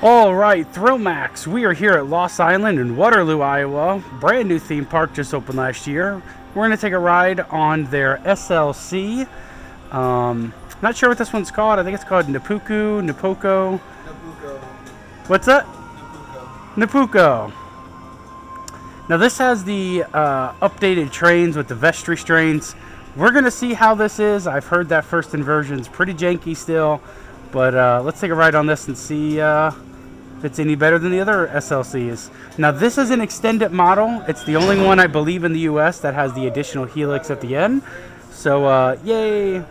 All right, THRILLMAXX. We are here at Lost Island in Waterloo, Iowa. Brand new theme park, just opened last year. We're going to take a ride on their SLC. Not sure what this one's called. I think it's called Nopuko. What's that? Nopuko. Now this has the updated trains with the vest restraints. We're going to see how this is. I've heard that first inversion's pretty janky still. But let's take a ride on this and see if it's any better than the other SLCs. Now this is an extended model. It's the only one I believe in the US that has the additional helix at the end. So yay! A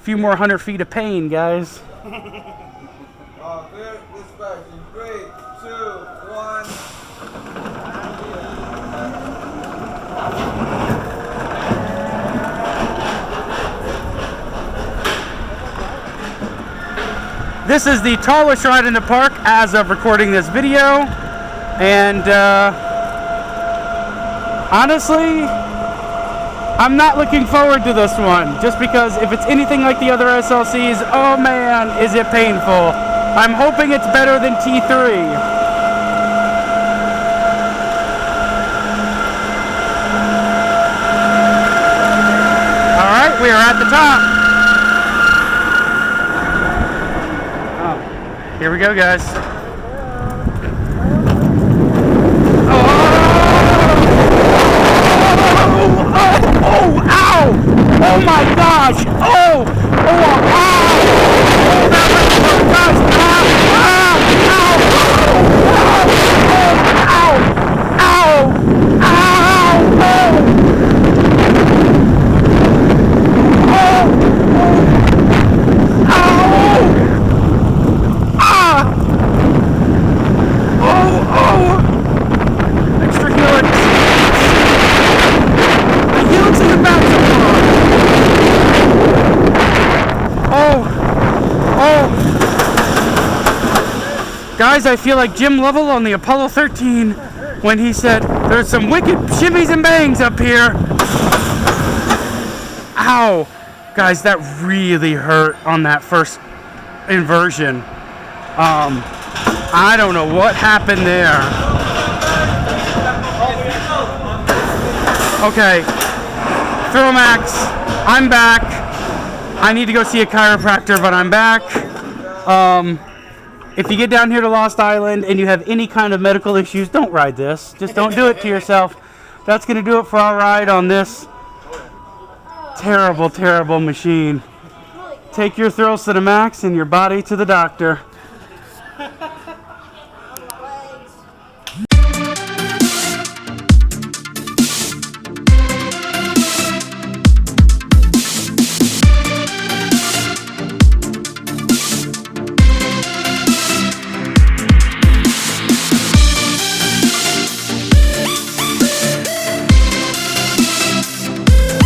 few more 100 feet of pain, guys. Dispatching. 3, 2, 1. This is the tallest ride in the park as of recording this video, and honestly, I'm not looking forward to this one, just because if it's anything like the other SLCs, oh man, is it painful. I'm hoping it's better than T3. Alright, we are at the top. Here we go, guys. Oh! Oh! Ow! Oh my gosh! Oh! Oh! Ow! Oh, that hurts, guys! Ow! Ow! Ow! Ow! Guys, I feel like Jim Lovell on the Apollo 13 when he said, "There's some wicked shimmies and bangs up here." Ow! Guys, that really hurt on that first inversion. I don't know what happened there. Okay, THRILLMAXX, I'm back. I need to go see a chiropractor, but I'm back. If you get down here to Lost Island and you have any kind of medical issues, don't ride this. Just don't do it to yourself. That's going to do it for our ride on this terrible, terrible machine. Take your thrills to the max and your body to the doctor.